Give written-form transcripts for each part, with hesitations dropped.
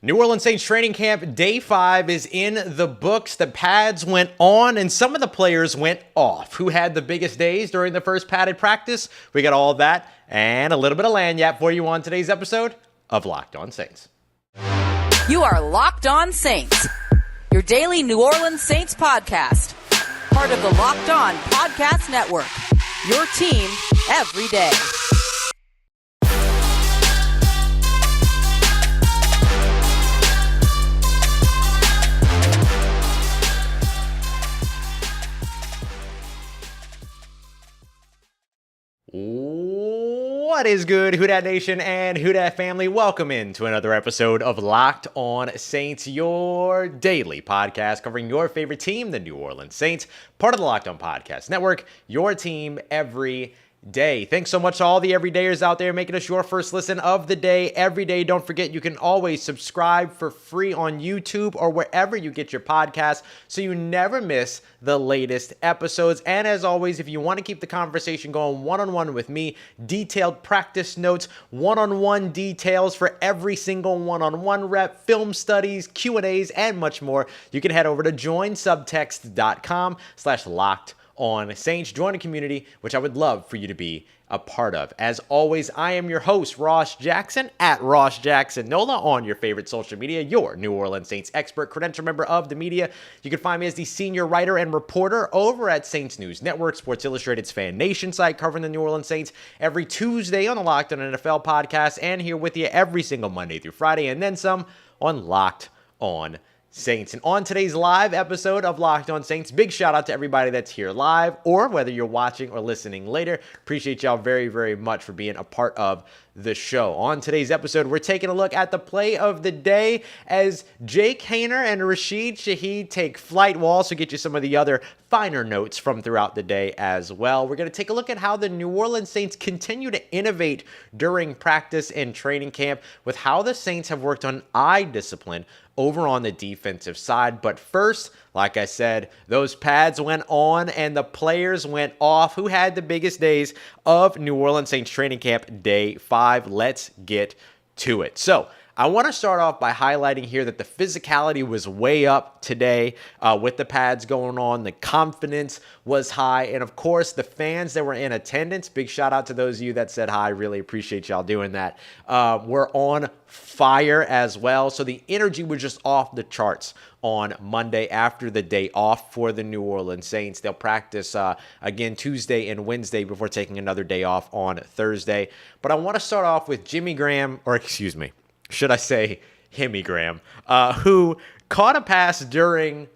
New Orleans Saints training camp day 5 is in the books. The pads went on and some of the players went off. Who had the biggest days during the first padded practice? We got all of that and a little bit of lanyap for you on today's episode of Locked On Saints. You are Locked On Saints, your daily New Orleans Saints podcast. Part of the Locked On Podcast Network, your team every day. What is good, Who Dat Nation and Who Dat family? Welcome into another episode of Locked On Saints, your daily podcast covering your favorite team, the New Orleans Saints, part of the Locked On Podcast Network, your team every day. Thanks so much to all the everydayers out there making us your first listen of the day every day. Don't forget, you can always subscribe for free on YouTube or wherever you get your podcasts so you never miss the latest episodes. And as always, if you want to keep the conversation going one-on-one with me, detailed practice notes, one-on-one details for every single one-on-one rep, film studies, Q&As, and much more, you can head over to joinsubtext.com/locked on Saints. Join a community, which I would love for you to be a part of. As always, I am your host, Ross Jackson, at Ross Jackson Nola on your favorite social media, your New Orleans Saints expert, credential member of the media. You can find me as the senior writer and reporter over at Saints News Network, Sports Illustrated's Fan Nation site, covering the New Orleans Saints every Tuesday on the Locked On NFL podcast, and here with you every single Monday through Friday, and then some on Locked On Saints. And on today's live episode of Locked On Saints, big shout out to everybody that's here live or whether you're watching or listening later. Appreciate y'all very, very much for being a part of the show. On today's episode, we're taking a look at the play of the day as Haener and Rashid Shaheed take flight. We'll also get you some of the other finer notes from throughout the day as well. We're going to take a look at how the New Orleans Saints continue to innovate during practice and training camp with how the Saints have worked on eye discipline over on the defensive side. But first, like I said, those pads went on and the players went off. Who had the biggest days of New Orleans Saints training camp day 5? Let's get to it. So I want to start off by highlighting here that the physicality was way up today with the pads going on. The confidence was high. And of course, the fans that were in attendance, big shout out to those of you that said hi. Really appreciate y'all doing that. Were on fire as well. So the energy was just off the charts on Monday after the day off for the New Orleans Saints. They'll practice again Tuesday and Wednesday before taking another day off on Thursday. But I want to start off with Jimmy Graham, or excuse me, should I say Hemi Graham, who caught a pass during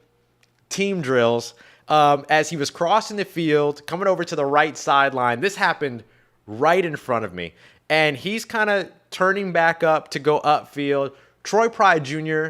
team drills as he was crossing the field, coming over to the right sideline. This happened right in front of me. And he's kind of turning back up to go upfield. Troy Pride Jr.,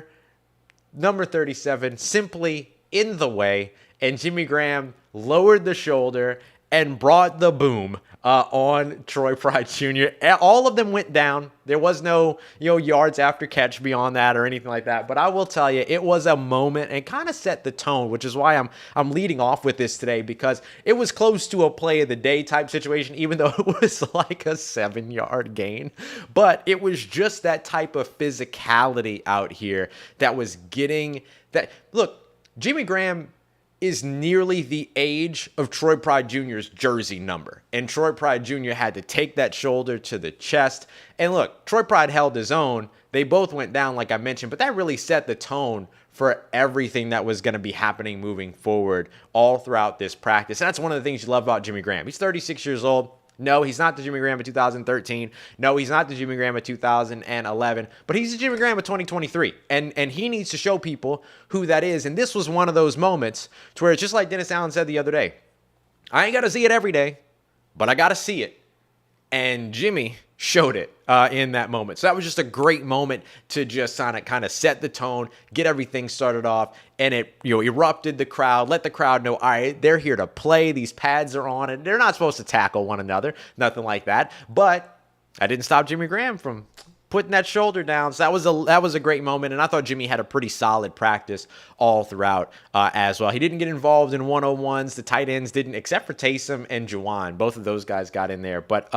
number 37, simply in the way. And Jimmy Graham lowered the shoulder and brought the boom on Troy Pride Jr. All of them went down. There was no, yards after catch beyond that or anything like that. But I will tell you, it was a moment and kind of set the tone, which is why I'm leading off with this today, because it was close to a play of the day type situation, even though it was like a 7-yard gain. But it was just that type of physicality out here that was getting that. Look, Jimmy Graham is nearly the age of Troy Pride Jr.'s jersey number. And Troy Pride Jr. had to take that shoulder to the chest. And look, Troy Pride held his own. They both went down, like I mentioned, but that really set the tone for everything that was going to be happening moving forward all throughout this practice. And that's one of the things you love about Jimmy Graham. He's 36 years old. No, he's not the Jimmy Graham of 2013. No, he's not the Jimmy Graham of 2011. But he's the Jimmy Graham of 2023. And he needs to show people who that is. And this was one of those moments to where it's just like Dennis Allen said the other day. I ain't got to see it every day, but I got to see it. And Jimmy showed it in that moment. So that was just a great moment to just kind of set the tone, get everything started off, and it erupted the crowd, let the crowd know, all right, they're here to play. These pads are on, and they're not supposed to tackle one another, nothing like that. But I didn't stop Jimmy Graham from putting that shoulder down. So that was a great moment, and I thought Jimmy had a pretty solid practice all throughout as well. He didn't get involved in one-on-ones. The tight ends didn't, except for Taysom and Juwan. Both of those guys got in there, but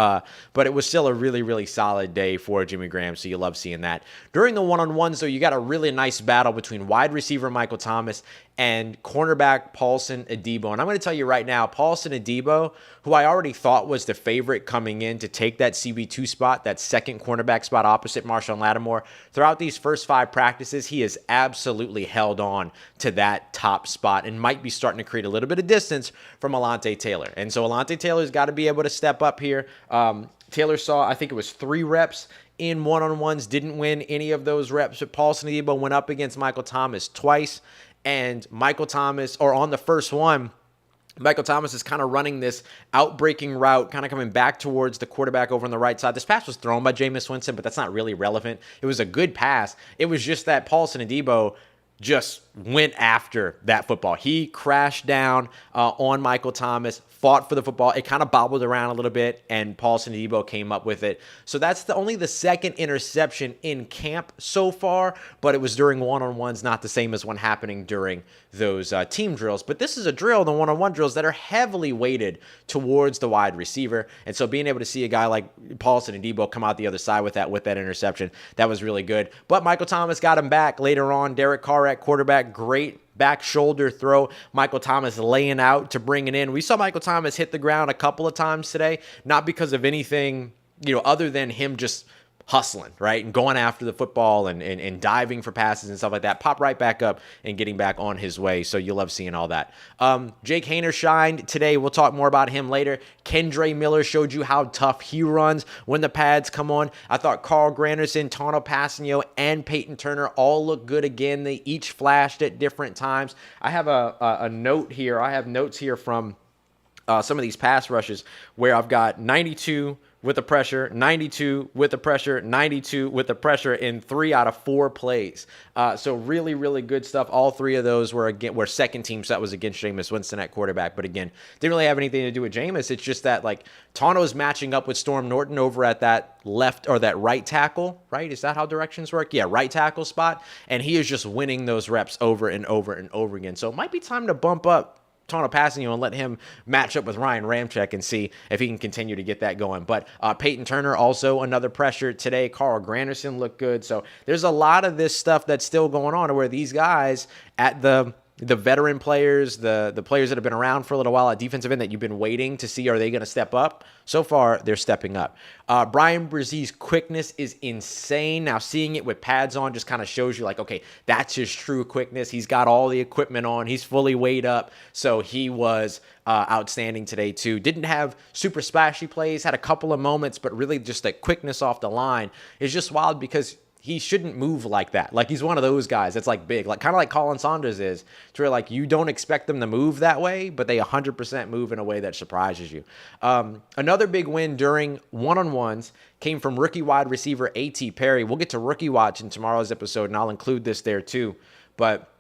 it was still a really, really solid day for Jimmy Graham, so you love seeing that. During the one-on-ones, though, you got a really nice battle between wide receiver Michael Thomas and cornerback Paulson Adebo. And I'm going to tell you right now, Paulson Adebo, who I already thought was the favorite coming in to take that CB2 spot, that second cornerback spot opposite Marshawn Lattimore, throughout these first 5 practices, he has absolutely held on to that top spot and might be starting to create a little bit of distance from Alontae Taylor. And so Alontae Taylor's got to be able to step up here. Taylor saw, I think it was 3 reps in one-on-ones, didn't win any of those reps, but Paulson Adebo went up against Michael Thomas twice. And Michael Thomas, or on the first one, Michael Thomas is kind of running this outbreaking route, kind of coming back towards the quarterback over on the right side. This pass was thrown by Jameis Winston, but that's not really relevant. It was a good pass. It was just that Paulson Adebo just went after that football. He crashed down on Michael Thomas, fought for the football. It kind of bobbled around a little bit, and Paulson Adebo came up with it. So that's only the second interception in camp so far, but it was during one-on-ones, not the same as one happening during those team drills. But this is a drill, the one-on-one drills, that are heavily weighted towards the wide receiver. And so being able to see a guy like Paulson Adebo come out the other side with that interception, that was really good. But Michael Thomas got him back later on. Derek Carr at quarterback, great back shoulder throw. Michael Thomas laying out to bring it in. We saw Michael Thomas hit the ground a couple of times today, not because of anything, other than him just hustling, right? And going after the football and diving for passes and stuff like that. Pop right back up and getting back on his way. So you love seeing all that. Jake Haener shined today. We'll talk more about him later. Kendre Miller showed you how tough he runs when the pads come on. I thought Carl Granderson, Tano Passanio, and Peyton Turner all look good again. They each flashed at different times. I have a note here. I have notes here from some of these pass rushes where I've got 92 with the pressure, 92 with the pressure, 92 with the pressure in 3 out of 4 plays. So really, really good stuff. All 3 of those were second team, so that was against Jameis Winston at quarterback. But again, didn't really have anything to do with Jameis. It's just that Tano's matching up with Storm Norton over at that left or that right tackle, right? Is that how directions work? Yeah, right tackle spot. And he is just winning those reps over and over and over again. So it might be time to bump up Tano Passanio and let him match up with Ryan Ramczyk and see if he can continue to get that going. But Peyton Turner, also another pressure today. Carl Granderson looked good. So there's a lot of this stuff that's still going on where these guys at the veteran players, the players that have been around for a little while at defensive end that you've been waiting to see, are they going to step up? So far, they're stepping up. Brian Brzez's quickness is insane. Now, seeing it with pads on just kind of shows you okay, that's his true quickness. He's got all the equipment on. He's fully weighed up. So he was outstanding today, too. Didn't have super splashy plays, had a couple of moments, but really just the quickness off the line is just wild because he shouldn't move like that. He's one of those guys that's big, kind of like Colin Saunders is, to where you don't expect them to move that way, but they 100% move in a way that surprises you. Another big win during one-on-ones came from rookie wide receiver A.T. Perry. We'll get to rookie watch in tomorrow's episode, and I'll include this there too. But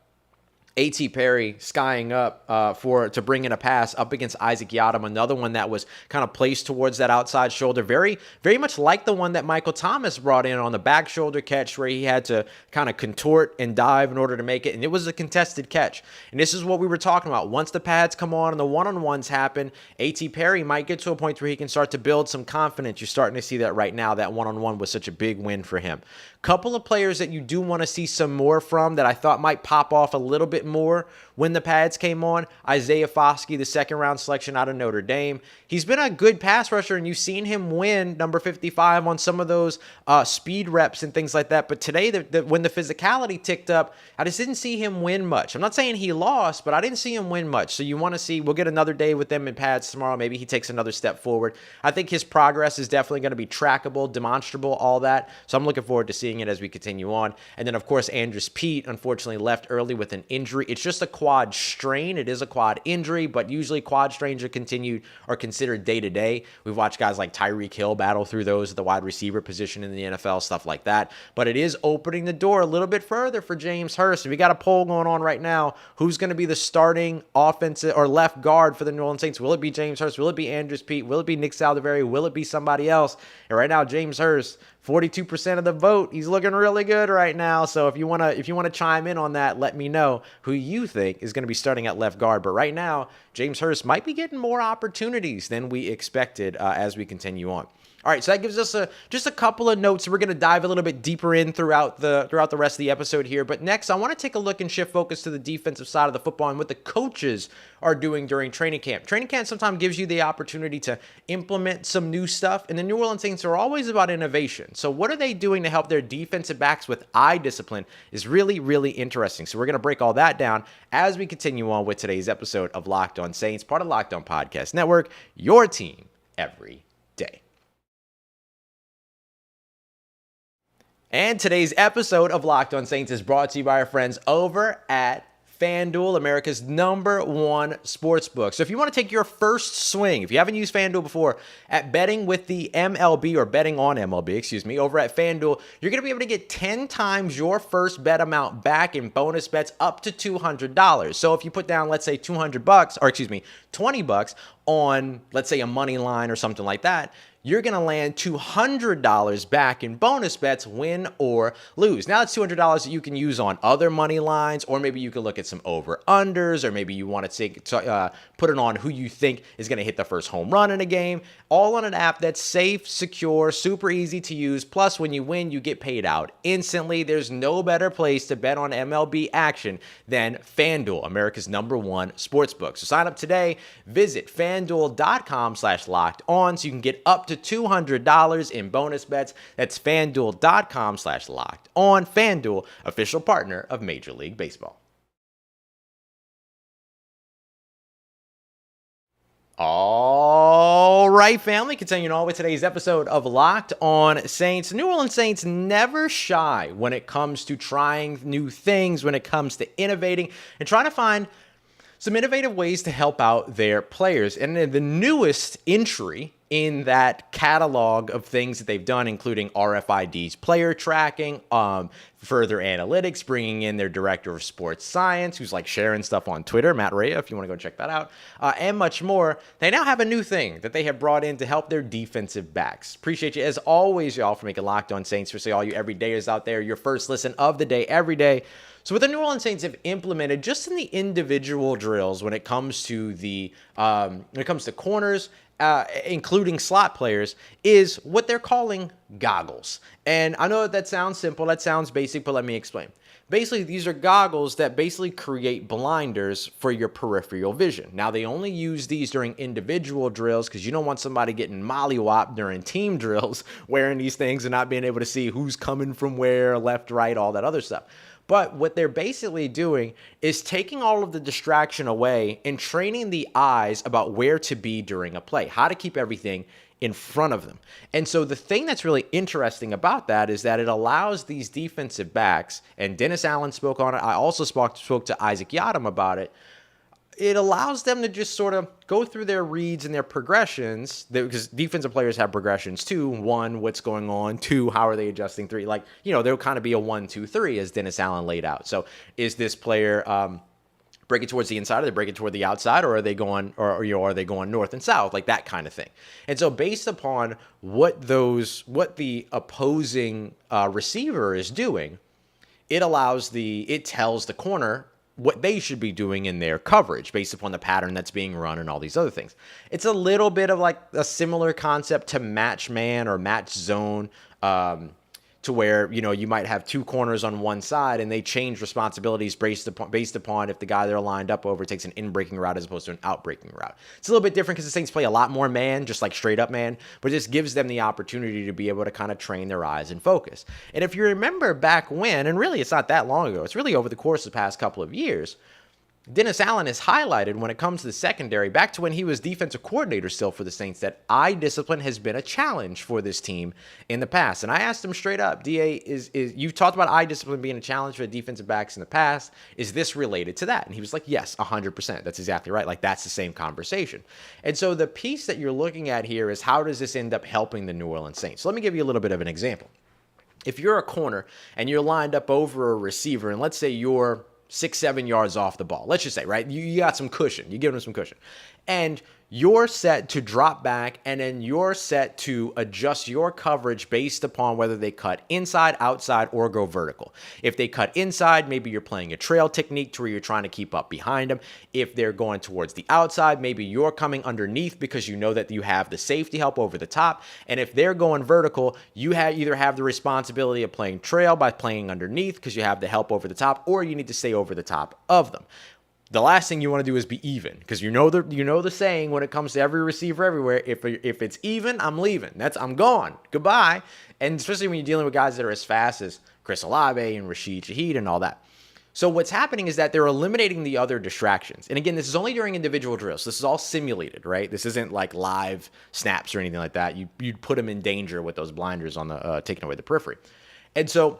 A.T. Perry skying up to bring in a pass up against Isaac Yiadom, another one that was kind of placed towards that outside shoulder, very, very much like the one that Michael Thomas brought in on the back shoulder catch where he had to kind of contort and dive in order to make it, and it was a contested catch. And this is what we were talking about. Once the pads come on and the one-on-ones happen, A.T. Perry might get to a point where he can start to build some confidence. You're starting to see that right now. That one-on-one was such a big win for him. Couple of players that you do want to see some more from that I thought might pop off a little bit more when the pads came on. Isaiah Foskey, the second-round selection out of Notre Dame. He's been a good pass rusher, and you've seen him win number 55 on some of those speed reps and things like that. But today, when the physicality ticked up, I just didn't see him win much. I'm not saying he lost, but I didn't see him win much. So you want to see, we'll get another day with them in pads tomorrow. Maybe he takes another step forward. I think his progress is definitely going to be trackable, demonstrable, all that. So I'm looking forward to seeing it as we continue on. And then, of course, Andrus Peat unfortunately left early with an injury. It's just a quad strain. It is a quad injury, but usually quad strains are considered day-to-day. We've watched guys like Tyreek Hill battle through those at the wide receiver position in the NFL, stuff like that. But it is opening the door a little bit further for James Hurst. We got a poll going on right now. Who's going to be the starting offensive or left guard for the New Orleans Saints? Will it be James Hurst? Will it be Andrus Peat? Will it be Nick Saldiveri? Will it be somebody else? And right now, James Hurst 42% of the vote. He's looking really good right now. So if you want to chime in on that, let me know who you think is going to be starting at left guard. But right now, James Hurst might be getting more opportunities than we expected as we continue on. All right, so that gives us just a couple of notes. We're going to dive a little bit deeper in throughout the rest of the episode here. But next, I want to take a look and shift focus to the defensive side of the football and what the coaches are doing during training camp. Training camp sometimes gives you the opportunity to implement some new stuff, and the New Orleans Saints are always about innovation. So what are they doing to help their defensive backs with eye discipline is really, really interesting. So we're going to break all that down as we continue on with today's episode of Locked On Saints, part of Locked On Podcast Network, your team every day. And today's episode of Locked On Saints is brought to you by our friends over at FanDuel, America's #1 sportsbook. So if you want to take your first swing, if you haven't used FanDuel before, at betting with the MLB or betting on MLB, over at FanDuel, you're going to be able to get 10 times your first bet amount back in bonus bets up to $200. So if you put down, let's say $20 on, let's say, a money line or something like that, you're going to land $200 back in bonus bets, win or lose. Now, that's $200 that you can use on other money lines, or maybe you can look at some over-unders, or maybe you want to put it on who you think is going to hit the first home run in a game, all on an app that's safe, secure, super easy to use. Plus, when you win, you get paid out instantly. There's no better place to bet on MLB action than FanDuel, America's #1 sportsbook. So sign up today. Visit FanDuel.com/LockedOn so you can get up to $200 in bonus bets. That's FanDuel.com/LockedOn. FanDuel, official partner of Major League Baseball. All right, family, continuing on with today's episode of Locked On Saints. New Orleans Saints never shy when it comes to trying new things, when it comes to innovating and trying to find some innovative ways to help out their players. And the newest entry in that catalog of things that they've done, including RFID's player tracking, further analytics, bringing in their director of sports science, who's like sharing stuff on Twitter, Matt Rhea, if you want to go check that out, and much more. They now have a new thing that they have brought in to help their defensive backs. Appreciate you, as always, y'all, for making Locked On Saints, for all you everydayers out there, your first listen of the day every day. So what the New Orleans Saints have implemented just in the individual drills when it comes to corners, including slot players, is what they're calling goggles. And I know that sounds simple, that sounds basic, but let me explain. Basically, these are goggles that basically create blinders for your peripheral vision. Now, they only use these during individual drills because you don't want somebody getting mollywopped during team drills wearing these things and not being able to see who's coming from where, left, right, all that other stuff. But what they're basically doing is taking all of the distraction away and training the eyes about where to be during a play, how to keep everything in front of them. And so the thing that's really interesting about that is that it allows these defensive backs, and Dennis Allen spoke on it, I also spoke to Isaac Yiadom about it, it allows them to just sort of go through their reads and their progressions, because defensive players have progressions too. 1, what's going on? 2, how are they adjusting? 3, there'll kind of be a 1, 2, 3 as Dennis Allen laid out. So is this player breaking towards the inside, or they breaking toward the outside, or are they going, are they going north and south, like that kind of thing? And so based upon what the opposing receiver is doing, it tells the corner what they should be doing in their coverage based upon the pattern that's being run and all these other things. It's a little bit of like a similar concept to match man or match zone, to where, you might have 2 corners on one side and they change responsibilities based upon if the guy they're lined up over takes an in-breaking route as opposed to an out-breaking route. It's a little bit different because the Saints play a lot more man, just like straight up man, but this gives them the opportunity to be able to kind of train their eyes and focus. And if you remember back when, and really it's not that long ago, it's really over the course of the past couple of years, Dennis Allen has highlighted when it comes to the secondary, back to when he was defensive coordinator still for the Saints, that eye discipline has been a challenge for this team in the past. And I asked him straight up, DA, you've talked about eye discipline being a challenge for the defensive backs in the past. Is this related to that? And he was like, yes, 100%. That's exactly right. Like, that's the same conversation. And so the piece that you're looking at here is, how does this end up helping the New Orleans Saints? So let me give you a little bit of an example. If you're a corner and you're lined up over a receiver, and let's say you're 6-7 yards off the ball. Let's just say, right? You got some cushion. You give them some cushion. And you're set to drop back, and then you're set to adjust your coverage based upon whether they cut inside, outside, or go vertical. If they cut inside, maybe you're playing a trail technique to where you're trying to keep up behind them. If they're going towards the outside, maybe you're coming underneath because you know that you have the safety help over the top. And if they're going vertical, you either have the responsibility of playing trail by playing underneath because you have the help over the top, or you need to stay over the top of them. The last thing you want to do is be even, because you know the saying when it comes to every receiver everywhere, if it's even, I'm leaving. I'm gone. Goodbye. And especially when you're dealing with guys that are as fast as Chris Olave and Rashid Shaheed and all that. So what's happening is that they're eliminating the other distractions. And again, this is only during individual drills. This is all simulated, right? This isn't like live snaps or anything like that. You'd put them in danger with those blinders on the taking away the periphery. And so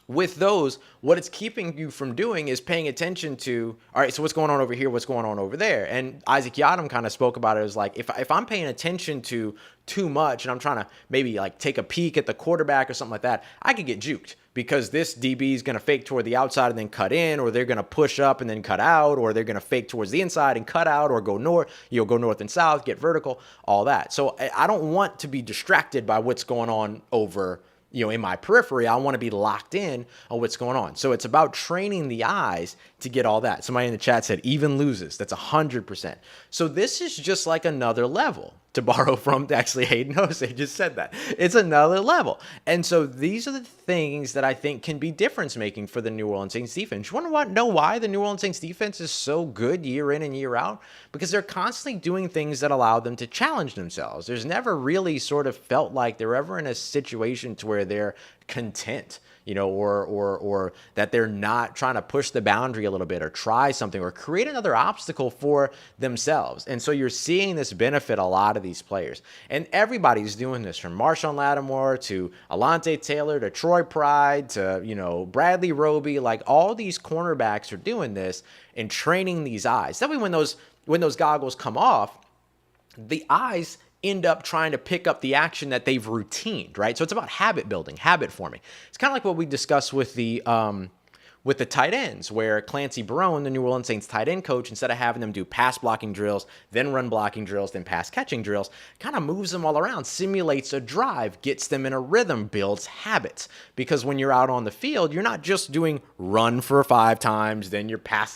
with those, what it's keeping you from doing is paying attention to, all right, so what's going on over here? What's going on over there? And Isaac Yiadom kind of spoke about it as like, if I'm paying attention to too much and I'm trying to maybe like take a peek at the quarterback or something like that, I could get juked because this DB is going to fake toward the outside and then cut in, or they're going to push up and then cut out, or they're going to fake towards the inside and cut out, or go north, go north and south, get vertical, all that. So I don't want to be distracted by what's going on over in my periphery. I want to be locked in on what's going on. So it's about training the eyes to get all that. Somebody in the chat said even loses. That's 100%. So this is just like another level, to borrow from actually Hayden Jose just said that. It's another level. And so these are the things that I think can be difference making for the New Orleans Saints defense. You want to know why the New Orleans Saints defense is so good year in and year out? Because they're constantly doing things that allow them to challenge themselves. There's never really sort of felt like they're ever in a situation to where they're content, or that they're not trying to push the boundary a little bit or try something or create another obstacle for themselves. And so you're seeing this benefit a lot of these players. And everybody's doing this, from Marshawn Lattimore to Alontae Taylor to Troy Pride to, Bradley Roby. Like, all these cornerbacks are doing this and training these eyes. That way when those goggles come off, the eyes end up trying to pick up the action that they've routined, right? So it's about habit building, habit forming. It's kind of like what we discussed with the tight ends, where Clancy Barone, the New Orleans Saints tight end coach, instead of having them do pass blocking drills, then run blocking drills, then pass catching drills, kind of moves them all around, simulates a drive, gets them in a rhythm, builds habits. Because when you're out on the field, you're not just doing run for 5 times, then you're pass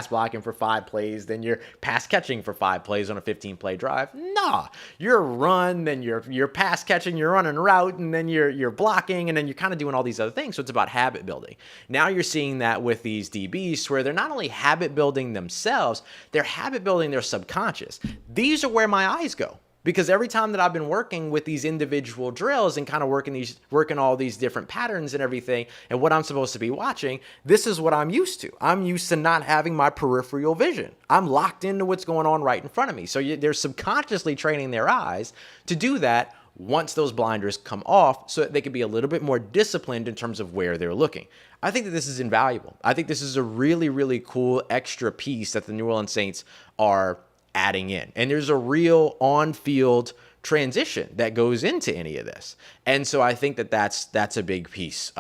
blocking for 5 plays, then you're pass catching for 5 plays on a 15-play drive. Nah, you're run, then you're pass catching, you're running route, and then you're blocking, and then you're kind of doing all these other things. So it's about habit building. Now you're seeing that with these DBs, where they're not only habit building themselves, they're habit building their subconscious. These are where my eyes go, because every time that I've been working with these individual drills and kind of working all these different patterns and everything and what I'm supposed to be watching, this is what I'm used to. I'm used to not having my peripheral vision. I'm locked into what's going on right in front of me. So they're subconsciously training their eyes to do that once those blinders come off, so that they can be a little bit more disciplined in terms of where they're looking. I think that this is invaluable. I think this is a really, really cool extra piece that the New Orleans Saints are adding in. And there's a real on-field transition that goes into any of this. And so I think that that's a big piece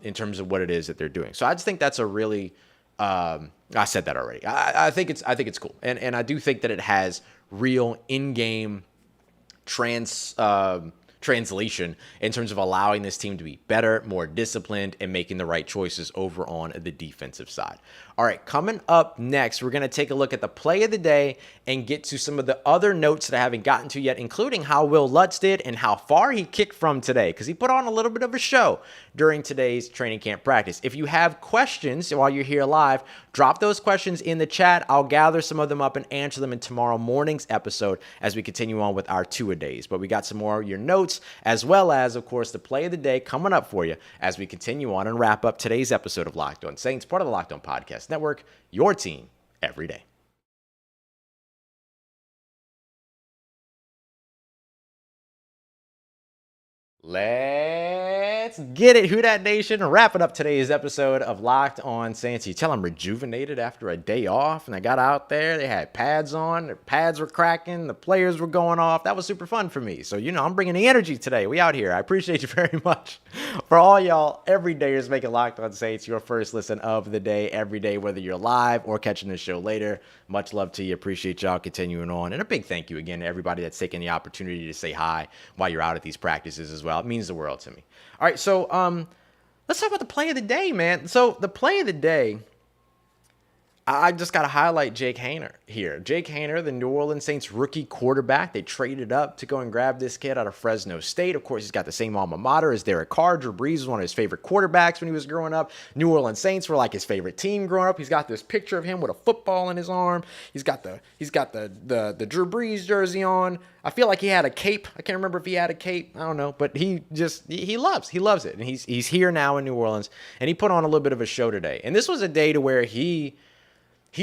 in terms of what it is that they're doing. So I just think that's a really, I said that already. I think it's cool. And I do think that it has real in-game translation in terms of allowing this team to be better, more disciplined, and making the right choices over on the defensive side. All right, coming up next, we're going to take a look at the play of the day and get to some of the other notes that I haven't gotten to yet, including how Will Lutz did and how far he kicked from today, because he put on a little bit of a show during today's training camp practice. If you have questions while you're here live, drop those questions in the chat. I'll gather some of them up and answer them in tomorrow morning's episode as we continue on with our two-a-days. But we got some more of your notes, as well as, of course, the play of the day coming up for you as we continue on and wrap up today's episode of Locked On Saints, part of the Locked On Podcast Network, your team every day. Let's get it, Who Dat Nation. Wrapping up today's episode of Locked On Saints. You tell I'm rejuvenated after a day off, and I got out there. They had pads on. Their pads were cracking. The players were going off. That was super fun for me. So, I'm bringing the energy today. We out here. I appreciate you very much. For all y'all everydayers making Locked On Saints your first listen of the day, every day, whether you're live or catching the show later. Much love to you. Appreciate y'all continuing on. And a big thank you again to everybody that's taking the opportunity to say hi while you're out at these practices as well. It means the world to me. All right, so let's talk about the play of the day, man. So the play of the day, I just got to highlight Jake Haener here. Jake Haener, the New Orleans Saints rookie quarterback. They traded up to go and grab this kid out of Fresno State. Of course, he's got the same alma mater as Derek Carr. Drew Brees was one of his favorite quarterbacks when he was growing up. New Orleans Saints were like his favorite team growing up. He's got this picture of him with a football in his arm. He's got the Drew Brees jersey on. I feel like he had a cape. I can't remember if he had a cape. I don't know, but he loves it. And he's here now in New Orleans, and he put on a little bit of a show today. And this was a day to where he's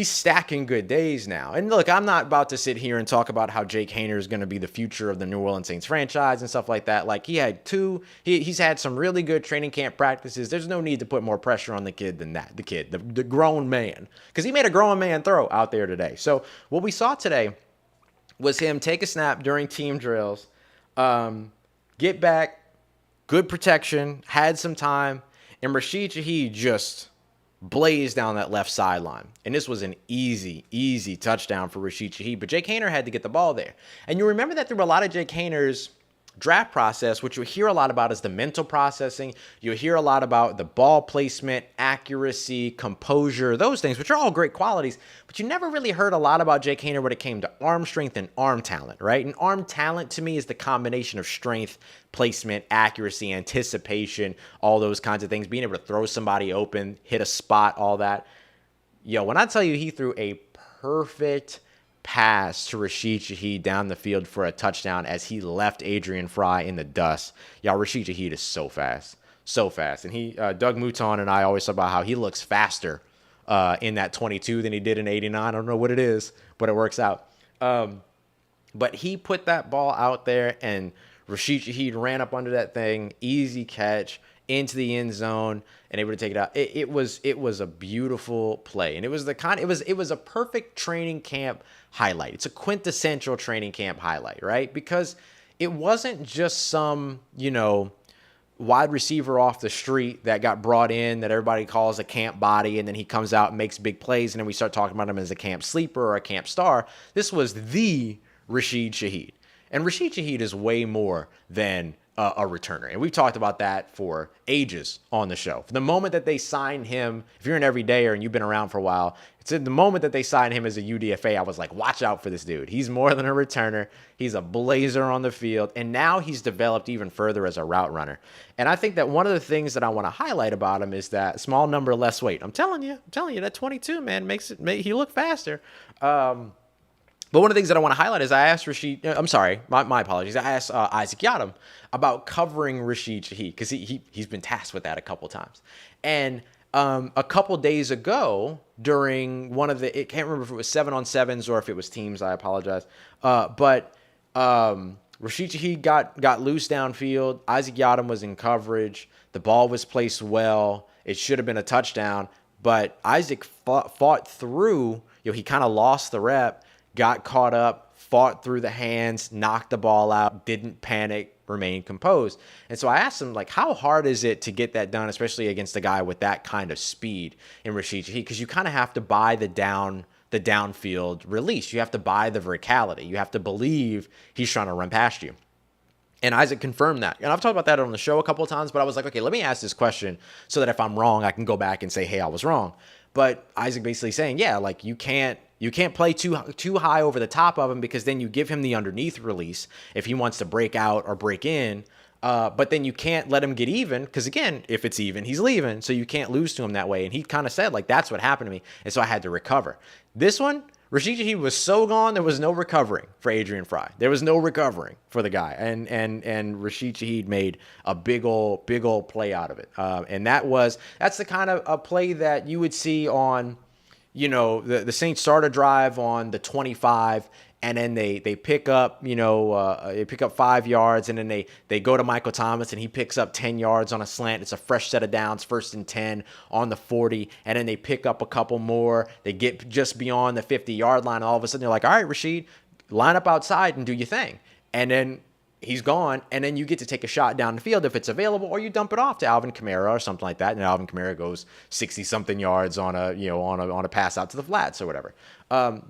stacking good days now. And look, I'm not about to sit here and talk about how Jake Haener is going to be the future of the New Orleans Saints franchise and stuff like that. Like, he's had some really good training camp practices. There's no need to put more pressure on the kid than that. The grown man, because he made a grown man throw out there today. So what we saw today was him take a snap during team drills, get back, good protection, had some time, and Rashid Shaheed just blazed down that left sideline. And this was an easy touchdown for Rashid Shaheed. But Jake Haener had to get the ball there. And you remember that through a lot of Jake Haener's draft process, which you hear a lot about is the mental processing. You hear a lot about the ball placement, accuracy, composure, those things, which are all great qualities. But you never really heard a lot about Jake Haener when it came to arm strength and arm talent, right? And arm talent to me is the combination of strength, placement, accuracy, anticipation, all those kinds of things, being able to throw somebody open, hit a spot, all that. Yo, when I tell you he threw a perfect pass to Rashid Shaheed down the field for a touchdown as he left Adrian Fry in the dust. Y'all, Rashid Shaheed is so fast. And Doug Mouton and I always talk about how he looks faster in that 22 than he did in 89. I don't know what it is, but it works out. But he put that ball out there, and Rashid Shaheed ran up under that thing, easy catch into the end zone, and able to take it out. It was a beautiful play, and it was a perfect training camp highlight. It's a quintessential training camp highlight, right? Because it wasn't just some wide receiver off the street that got brought in that everybody calls a camp body, and then he comes out and makes big plays, and then we start talking about him as a camp sleeper or a camp star. This was the Rashid Shaheed, and Rashid Shaheed is way more than a returner. And we've talked about that for ages on the show. From the moment that they signed him, if you're an everydayer and you've been around for a while, it's in the moment that they signed him as a UDFA, I was like, watch out for this dude. He's more than a returner. He's a blazer on the field. And now he's developed even further as a route runner. And I think that one of the things that I want to highlight about him is that small number, less weight. I'm telling you, that 22, man, makes he look faster. But one of the things that I want to highlight is I asked my apologies. I asked Isaac Yiadom about covering Rashid Shaheed because he's been tasked with that a couple times. And a couple days ago during one of I can't remember if it was 7-on-7s or if it was teams, I apologize. But Rashid Shaheed got loose downfield. Isaac Yiadom was in coverage. The ball was placed well. It should have been a touchdown. But Isaac fought through. He kind of lost the rep. Got caught up, fought through the hands, knocked the ball out, didn't panic, remained composed. And so I asked him, how hard is it to get that done, especially against a guy with that kind of speed in Rashid Shaheed? Because you kind of have to buy the downfield release. You have to buy the verticality. You have to believe he's trying to run past you. And Isaac confirmed that. And I've talked about that on the show a couple of times, but I was like, okay, let me ask this question so that if I'm wrong, I can go back and say, hey, I was wrong. But Isaac basically saying, yeah, you can't play too high over the top of him because then you give him the underneath release if he wants to break out or break in. But then you can't let him get even because, again, if it's even, he's leaving. So you can't lose to him that way. And he kind of said, that's what happened to me. And so I had to recover. This one, Rashid Shaheed was so gone, there was no recovering for Adrian Fry. There was no recovering for the guy. And Rashid Shaheed made a big old play out of it. And that's the kind of a play that you would see on the Saints start a drive on the 25, and then they pick up, they pick up 5 yards, and then they go to Michael Thomas, and he picks up 10 yards on a slant. It's a fresh set of downs, 1st and 10 on the 40, and then they pick up a couple more. They get just beyond the 50-yard line, and all of a sudden they're like, all right, Rashid, line up outside and do your thing. And then he's gone, and then you get to take a shot down the field if it's available, or you dump it off to Alvin Kamara or something like that, and Alvin Kamara goes 60-something yards on a pass out to the flats or whatever.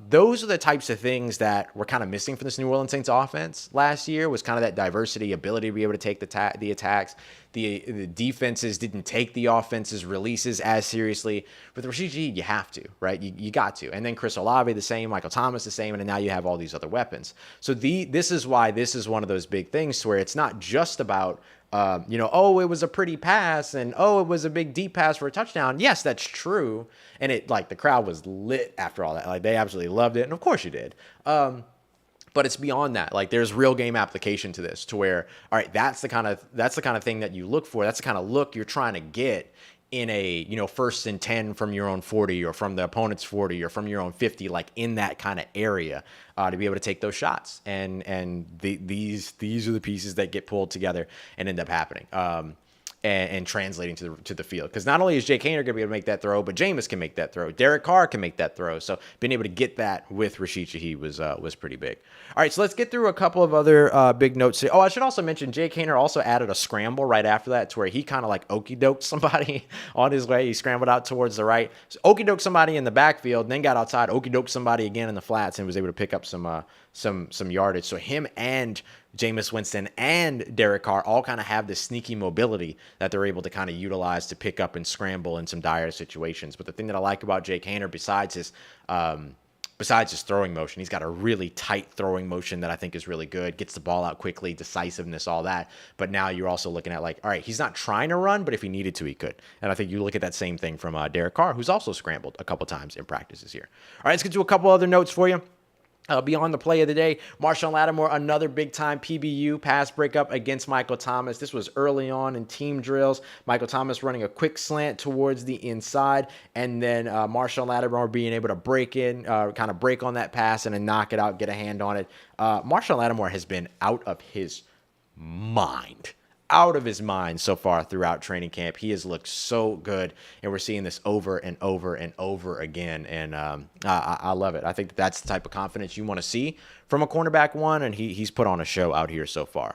Those are the types of things that were kind of missing from this New Orleans Saints offense last year, was kind of that diversity, ability to be able to take the attacks. The defenses didn't take the offense's releases as seriously. With Rashid Shaheed, you have to, right? You got to. And then Chris Olave the same, Michael Thomas the same, and then now you have all these other weapons. So this is why this is one of those big things where it's not just about it was a pretty pass, and it was a big deep pass for a touchdown. Yes, that's true. And the crowd was lit after all that. Like, they absolutely loved it. And of course you did. But it's beyond that. Like, there's real game application to this, to where, all right, that's the kind of thing that you look for. That's the kind of look you're trying to get in a, 1st and 10 from your own 40, or from the opponent's 40, or from your own 50, like in that kind of area, to be able to take those shots. And these are the pieces that get pulled together and end up happening. And translating to the field. Because not only is Jake Haener going to be able to make that throw, but Jameis can make that throw. Derek Carr can make that throw. So being able to get that with Rashid Shaheed was pretty big. All right, so let's get through a couple of other big notes. Oh, I should also mention Jake Haener also added a scramble right after that, to where he kind of like okey-doked somebody on his way. He scrambled out towards the right, so okey-doked somebody in the backfield, and then got outside, okey-doked somebody again in the flats, and was able to pick up some yardage. So him and Jameis Winston and Derek Carr all kind of have this sneaky mobility that they're able to kind of utilize to pick up and scramble in some dire situations. But the thing that I like about Jake Haener, besides his throwing motion, he's got a really tight throwing motion that I think is really good. Gets the ball out quickly, decisiveness, all that. But now you're also looking at, like, all right, he's not trying to run, but if he needed to, he could. And I think you look at that same thing from Derek Carr, who's also scrambled a couple times in practices here. All right, let's get to a couple other notes for you. Beyond the play of the day, Marshawn Lattimore, another big-time PBU pass breakup against Michael Thomas. This was early on in team drills. Michael Thomas running a quick slant towards the inside, and then Marshawn Lattimore being able to break in, kind of break on that pass and then knock it out, get a hand on it. Marshawn Lattimore has been out of his mind so far throughout training camp. He has looked so good, and we're seeing this over and over and over again, and I love it. I think that's the type of confidence you want to see from a cornerback one, and he's put on a show out here so far.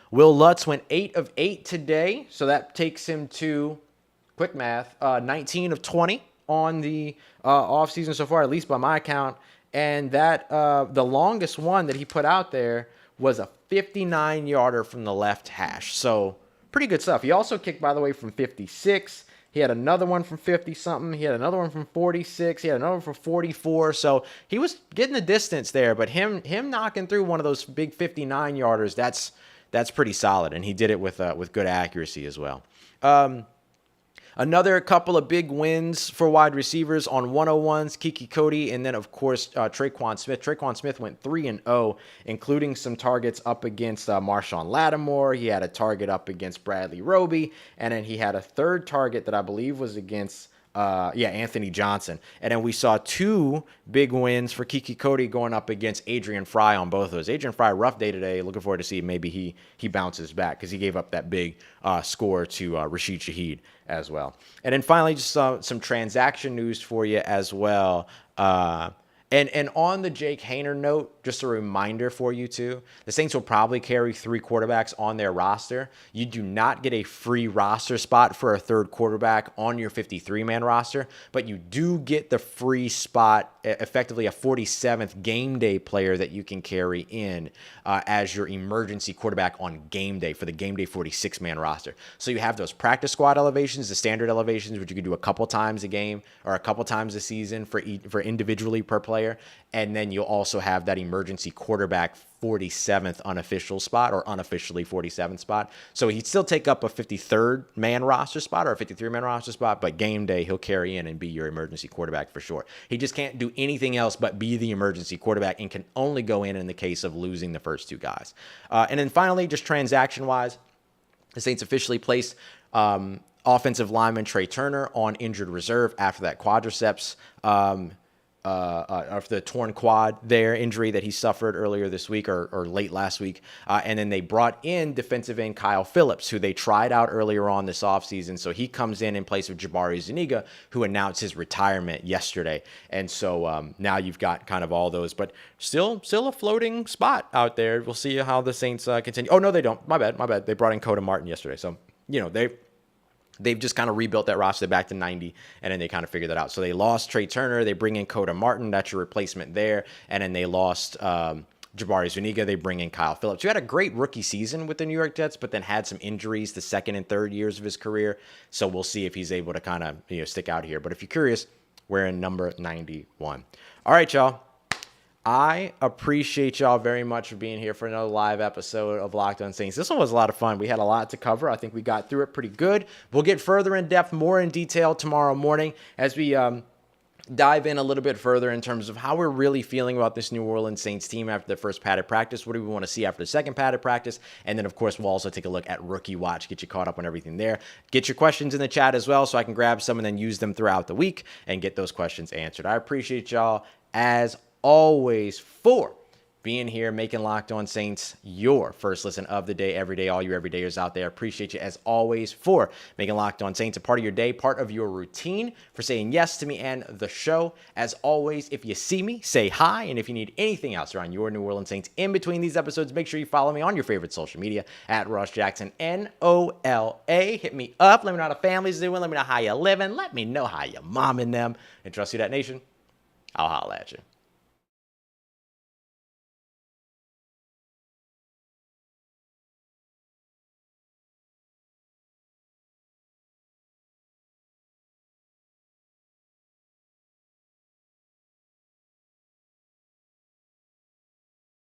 Will Lutz went 8 of 8 today, so that takes him to, quick math, 19 of 20 on the offseason so far, at least by my count, and that the longest one that he put out there was a 59-yarder from the left hash. So pretty good stuff. He also kicked, by the way, from 56. He had another one from 50-something. He had another one from 46. He had another one from 44. So he was getting the distance there. But him knocking through one of those big 59-yarders, that's pretty solid. And he did it with good accuracy as well. Another couple of big wins for wide receivers on 101s, Kiki Cody, and then, of course, Traquan Smith. Traquan Smith went 3-0, including some targets up against Marshawn Lattimore. He had a target up against Bradley Roby, and then he had a third target that I believe was against Anthony Johnson. And then we saw 2 big wins for Kiki Cody going up against Adrian Fry on both of those. Adrian Fry, rough day today. Looking forward to see maybe he bounces back, because he gave up that big score to Rashid Shaheed as well. And then finally, just some transaction news for you as well. And on the Jake Haener note, just a reminder for you too, the Saints will probably carry 3 quarterbacks on their roster. You do not get a free roster spot for a third quarterback on your 53-man roster, but you do get the free spot, effectively a 47th game day player that you can carry in as your emergency quarterback on game day for the game day 46-man roster. So you have those practice squad elevations, the standard elevations, which you can do a couple times a game or a couple times a season for individually per player. And then you'll also have that emergency quarterback 47th unofficial spot, or unofficially 47th spot. So he'd still take up a 53rd man roster spot or a 53-man roster spot, but game day he'll carry in and be your emergency quarterback for sure. He just can't do anything else but be the emergency quarterback, and can only go in the case of losing the first 2 guys. And then finally, just transaction-wise, the Saints officially placed offensive lineman Trey Turner on injured reserve after that quadriceps, of the torn quad there injury that he suffered earlier this week or late last week. And then they brought in defensive end Kyle Phillips, who they tried out earlier on this offseason. So he comes in place of Jabari Zuniga, who announced his retirement yesterday. And so now you've got kind of all those, but still a floating spot out there. We'll see how the Saints continue. Oh, no, they don't. My bad. They brought in Coda Martin yesterday. So, they've just kind of rebuilt that roster back to 90, and then they kind of figured that out. So they lost Trey Turner. They bring in Coda Martin. That's your replacement there. And then they lost Jabari Zuniga. They bring in Kyle Phillips, who had a great rookie season with the New York Jets, but then had some injuries the second and third years of his career. So we'll see if he's able to kind of stick out here. But if you're curious, we're in number 91. All right, y'all. I appreciate y'all very much for being here for another live episode of Locked On Saints. This one was a lot of fun. We had a lot to cover. I think we got through it pretty good. We'll get further in depth, more in detail tomorrow morning as we dive in a little bit further in terms of how we're really feeling about this New Orleans Saints team after the first padded practice. What do we want to see after the second padded practice? And then, of course, we'll also take a look at Rookie Watch, get you caught up on everything there. Get your questions in the chat as well so I can grab some and then use them throughout the week and get those questions answered. I appreciate y'all as always for being here, making Locked On Saints your first listen of the day, every day, all you everydayers out there. Appreciate you as always for making Locked On Saints a part of your day, part of your routine, for saying yes to me and the show. As always, if you see me, say hi. And if you need anything else around your New Orleans Saints in between these episodes, make sure you follow me on your favorite social media at Ross Jackson, NOLA. Hit me up. Let me know how the family's doing. Let me know how you're living. Let me know how you're momming them. And trust you, that nation. I'll holla at you.